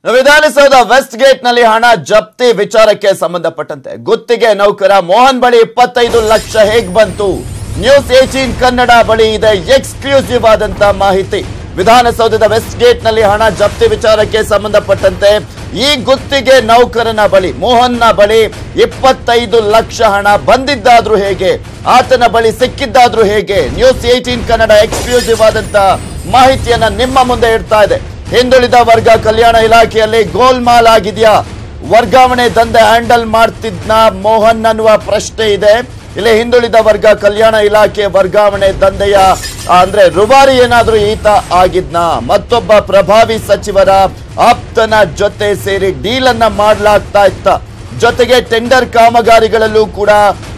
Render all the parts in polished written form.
Vidhana Soudha West gate ನಲ್ಲಿ ಹಣ ಜಪ್ತಿ ವಿಚಾರಕ್ಕೆ ಸಂಬಂಧಪಟ್ಟಂತೆ ಗುತ್ತಿಗೆ ನೌಕರ ಮೋಹನ್ ಬಳಿ 25 ಲಕ್ಷ ಹೇಗ್ ಬಂತು? ನ್ಯೂಸ್ 18 ಕನ್ನಡ ಬಳಿ ಇದೆ ಎಕ್ಸ್ಕ್ಲೂಸಿವ್ ಆದಂತ ಮಾಹಿತಿ. ವಿಧಾನಸೌಧದ ವೆಸ್ಟ್ ಗೇಟ್ ನಲ್ಲಿ ಹಣ ಜಪ್ತಿ ವಿಚಾರಕ್ಕೆ ಸಂಬಂಧಪಟ್ಟಂತೆ ಈ ಗುತ್ತಿಗೆ ನೌಕರನ ಬಳಿ ಮೋಹನ್ನ ಬಳಿ 25 ಲಕ್ಷ ಹಣ ಬಂದಿದ್ದಾದ್ರೂ ಹೇಗೆ, ಆತನ ಬಳಿ ಸಿಕ್ಕಿದ್ದಾದ್ರೂ ಹೇಗೆ? ನ್ಯೂಸ್ 18 ಕನ್ನಡ ಎಕ್ಸ್ಕ್ಲೂಸಿವ್ ಆದಂತ ಮಾಹಿತಿಯನ್ನ ನಿಮ್ಮ ಮುಂದೆ ಇಡ್ತಾ ಇದೆ. ಹಿಂದುಳಿದ ವರ್ಗ ಕಲ್ಯಾಣ ಇಲಾಖೆಯಲ್ಲಿ ಗೋಲ್ಮಾಲ್ ಆಗಿದೆಯಾ? ವರ್ಗಾವಣೆ ದಂಧೆ ಹ್ಯಾಂಡಲ್ ಮಾಡ್ತಿದ್ನ ಮೋಹನ್ ಅನ್ನುವ ಪ್ರಶ್ನೆ ಇದೆ. ಇಲ್ಲಿ ಹಿಂದುಳಿದ ವರ್ಗ ಕಲ್ಯಾಣ ಇಲಾಖೆ ವರ್ಗಾವಣೆ ದಂಧೆಯ ಅಂದ್ರೆ ರುಬಾರಿ ಏನಾದ್ರೂ ಈತ ಆಗಿದ್ನ? ಮತ್ತೊಬ್ಬ ಪ್ರಭಾವಿ ಸಚಿವರ ಆಪ್ತನ ಜೊತೆ ಸೇರಿ ಡೀಲ್ ಅನ್ನ ಮಾಡಲಾಗ್ತಾ ಇತ್ತ. ಜೊತೆಗೆ ಟೆಂಡರ್ ಕಾಮಗಾರಿಗಳಲ್ಲೂ ಕೂಡ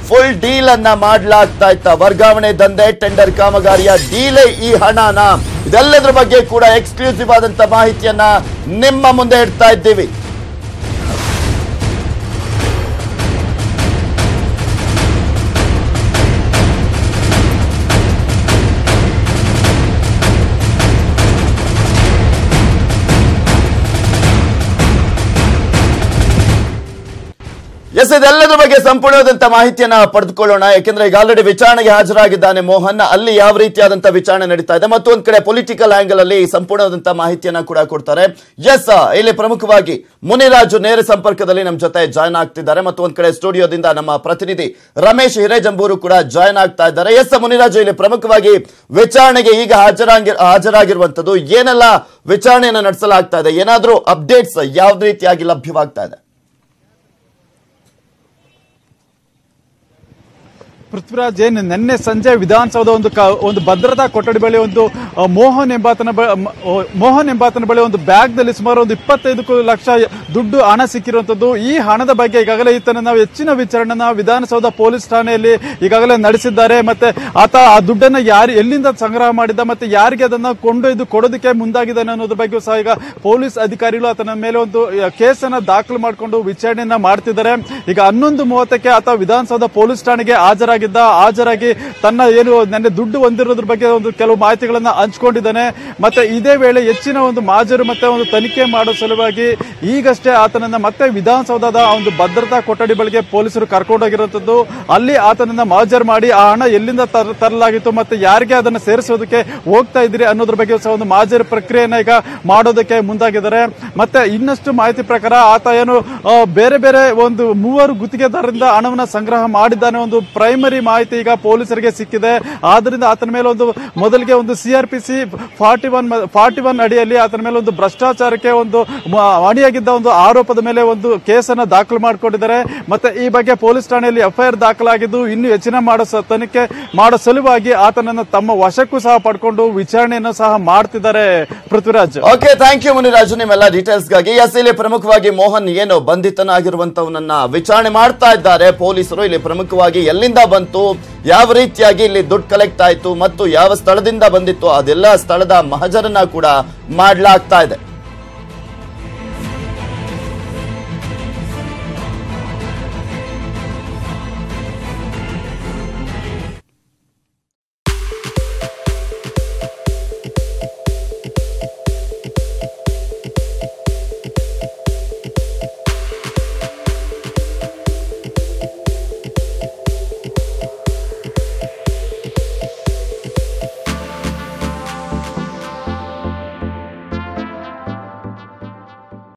ಫುಲ್ ಡೀಲ್ ಅನ್ನ ಮಾಡಲಾಗ್ತಾ ಇತ್ತ. ವರ್ಗಾವಣೆ ದಂಧೆ, ಟೆಂಡರ್ ಕಾಮಗಾರಿಯ ಡೀಲೇ ಈ ಹಣನ, ಇದೆಲ್ಲದರ ಬಗ್ಗೆ ಕೂಡ ಎಕ್ಸ್ಕ್ಲೂಸಿವ್ ಆದಂತ ಮಾಹಿತಿಯನ್ನ ನಿಮ್ಮ ಮುಂದೆ ಇಡ್ತಾ ಇದ್ದೀವಿ. ಇದೆಲ್ಲದರ ಬಗ್ಗೆ ಸಂಪೂರ್ಣವಾದಂತ ಮಾಹಿತಿಯನ್ನ ಪಡೆದುಕೊಳ್ಳೋಣ. ಯಾಕೆಂದ್ರೆ ಈಗ ಆಲ್ರೆಡಿ ವಿಚಾರಣೆಗೆ ಹಾಜರಾಗಿದ್ದಾನೆ ಮೋಹನ್. ಅಲ್ಲಿ ಯಾವ ರೀತಿಯಾದಂತ ವಿಚಾರಣೆ ನಡೀತಾ ಇದೆ, ಮತ್ತೊಂದ್ ಕಡೆ ಪೊಲಿಟಿಕಲ್ ಆಂಗಲ್ ಅಲ್ಲಿ ಸಂಪೂರ್ಣವಾದಂತ ಮಾಹಿತಿಯನ್ನ ಕೂಡ ಕೊಡ್ತಾರೆ. ಇಲ್ಲಿ ಪ್ರಮುಖವಾಗಿ ಮುನಿರಾಜು ನೇರ ಸಂಪರ್ಕದಲ್ಲಿ ನಮ್ಮ ಜೊತೆ ಜಾಯ್ನ್ ಆಗ್ತಿದ್ದಾರೆ. ಮತ್ತೊಂದ್ ಕಡೆ ಸ್ಟುಡಿಯೋದಿಂದ ನಮ್ಮ ಪ್ರತಿನಿಧಿ ರಮೇಶ್ ಹಿರೇಜಂಬೂರು ಕೂಡ ಜಾಯ್ನ್ ಆಗ್ತಾ ಇದ್ದಾರೆ. ಮುನಿರಾಜು, ಇಲ್ಲಿ ಪ್ರಮುಖವಾಗಿ ವಿಚಾರಣೆಗೆ ಈಗ ಹಾಜರಾಗಿರುವಂತದ್ದು ಏನೆಲ್ಲ ವಿಚಾರಣೆಯನ್ನ ನಡೆಸಲಾಗ್ತಾ ಇದೆ? ಏನಾದ್ರೂ ಅಪ್ಡೇಟ್ಸ್ ಯಾವ ರೀತಿಯಾಗಿ ಲಭ್ಯವಾಗ್ತಾ ಇದೆ? ಪೃಥ್ವಿರಾಜ್, ನಿನ್ನೆ ಸಂಜೆ ವಿಧಾನಸೌಧ ಒಂದು ಭದ್ರತಾ ಕೊಠಡಿ ಬಳಿ ಒಂದು ಮೋಹನ್ ಎಂಬಾತನ ಬಳಿ ಒಂದು ಬ್ಯಾಗ್ ನಲ್ಲಿ ಸುಮಾರು ಒಂದು 25 ಲಕ್ಷ ದುಡ್ಡು ಹಣ ಸಿಕ್ಕಿರುವಂತದ್ದು. ಈ ಹಣದ ಬಗ್ಗೆ ಈಗಾಗಲೇ ಈತನ ಹೆಚ್ಚಿನ ವಿಚಾರಣೆನ ವಿಧಾನಸೌಧ ಪೊಲೀಸ್ ಠಾಣೆಯಲ್ಲಿ ಈಗಾಗಲೇ ನಡೆಸಿದ್ದಾರೆ. ಮತ್ತೆ ಆತ ಆ ದುಡ್ಡನ್ನ ಎಲ್ಲಿಂದ ಸಂಗ್ರಹ ಮಾಡಿದ್ದ, ಮತ್ತೆ ಯಾರಿಗೆ ಅದನ್ನ ಕೊಂಡೊಯ್ದು ಕೊಡೋದಕ್ಕೆ ಮುಂದಾಗಿದ್ದಾನೆ ಅನ್ನೋದ್ರ ಬಗ್ಗೆ ಸಹ ಈಗ ಪೊಲೀಸ್ ಅಧಿಕಾರಿಗಳು ಆತನ ಮೇಲೆ ಒಂದು ಕೇಸನ್ನ ದಾಖಲು ಮಾಡಿಕೊಂಡು ವಿಚಾರಣೆಯನ್ನ ಮಾಡ್ತಿದ್ದಾರೆ. ಈಗ 11:30ಕ್ಕೆ ಆತ ವಿಧಾನಸೌಧ ಪೊಲೀಸ್ ಠಾಣೆಗೆ ಹಾಜರಾಗಿ ತನ್ನ ನನ್ನ ದುಡ್ಡು ಹೊಂದಿರೋದ್ರ ಬಗ್ಗೆ ಒಂದು ಕೆಲವು ಮಾಹಿತಿಗಳನ್ನ ಹಂಚಿಕೊಂಡಿದ್ದಾನೆ. ಮತ್ತೆ ಇದೇ ವೇಳೆ ಹೆಚ್ಚಿನ ಒಂದು ಮಾಜರು ಮತ್ತೆ ಒಂದು ತನಿಖೆ ಮಾಡೋ ಸಲುವಾಗಿ ಈಗಷ್ಟೇ ಆತನನ್ನ ಮತ್ತೆ ವಿಧಾನಸೌಧದ ಒಂದು ಭದ್ರತಾ ಕೊಠಡಿ ಬಳಿಗೆ ಪೊಲೀಸರು ಕರ್ಕೊಂಡೋಗಿರುವಂತದ್ದು. ಅಲ್ಲಿ ಆತನನ್ನ ಮಾಜರ್ ಮಾಡಿ ಆ ಹಣ ಎಲ್ಲಿಂದ ತರಲಾಗಿತ್ತು ಮತ್ತೆ ಯಾರಿಗೆ ಅದನ್ನ ಸೇರಿಸೋದಕ್ಕೆ ಹೋಗ್ತಾ ಇದ್ರಿ ಅನ್ನೋದ್ರ ಬಗ್ಗೆ ಸಹ ಒಂದು ಮಾಜರ್ ಪ್ರಕ್ರಿಯೆಯನ್ನ ಈಗ ಮಾಡೋದಕ್ಕೆ ಮುಂದಾಗಿದ್ದಾರೆ. ಮತ್ತೆ ಇನ್ನಷ್ಟು ಮಾಹಿತಿ ಪ್ರಕಾರ ಆತ ಬೇರೆ ಬೇರೆ ಒಂದು 3 ಗುತ್ತಿಗೆದಾರರಿಂದ ಹಣವನ್ನ ಸಂಗ್ರಹ ಮಾಡಿದ್ದಾನೆ ಒಂದು ಪ್ರೈಮರಿ ಮಾಹಿತಿ ಈಗ ಪೊಲೀಸರಿಗೆ ಸಿಕ್ಕಿದೆ. ಆದ್ರಿಂದ ಆತನ ಮೇಲೆ ಒಂದು ಮೊದಲಿಗೆ ಒಂದು CRPC 41 ಅಡಿಯಲ್ಲಿ ಆತನ ಮೇಲೆ ಒಂದು ಭ್ರಷ್ಟಾಚಾರಕ್ಕೆ ಒಂದು ಅಣಿಯಾಗಿದ್ದ ಒಂದು ಆರೋಪದ ಮೇಲೆ ಒಂದು ಕೇಸನ್ನ ದಾಖಲು ಮಾಡಿಕೊಂಡಿದ್ದಾರೆ. ಮತ್ತೆ ಈ ಬಗ್ಗೆ ಪೊಲೀಸ್ ಠಾಣೆಯಲ್ಲಿ FIR ದಾಖಲಾಗಿದ್ದು ಇನ್ನು ಹೆಚ್ಚಿನ ತನಿಖೆ ಮಾಡೋ ಸಲುವಾಗಿ ಆತನನ್ನ ತಮ್ಮ ವಶಕ್ಕೂ ಸಹ ಪಡ್ಕೊಂಡು ವಿಚಾರಣೆಯನ್ನು ಸಹ ಮಾಡ್ತಿದ್ದಾರೆ. Prithviraj, okay, thank you Muniraju ನಿಮ್ಮೆಲ್ಲ ಡೀಟೇಲ್ಸ್ ಗಾಗಿ. ಇಲ್ಲಿ ಪ್ರಮುಖವಾಗಿ ಮೋಹನ್ ಬಂಧಿತನಾಗಿರುವಂತವನನ್ನ ವಿಚಾರಣೆ ಮಾಡ್ತಾ ಇದ್ದಾರೆ ಪೊಲೀಸರು. ಇಲ್ಲಿ ಪ್ರಮುಖವಾಗಿ ಎಲ್ಲಿಂದ ಬಂತು, ಯಾವ ರೀತಿಯಾಗಿ ಇಲ್ಲಿ ದುಡ್ಡು ಕಲೆಕ್ಟ್ ಆಯ್ತು ಮತ್ತು ಯಾವ ಸ್ಥಳದಿಂದ ಬಂದಿತ್ತು, ಅದೆಲ್ಲ ಸ್ಥಳದ ಮಹಜರನ್ನ ಕೂಡ ಮಾಡಲಾಗ್ತಾ ಇದೆ.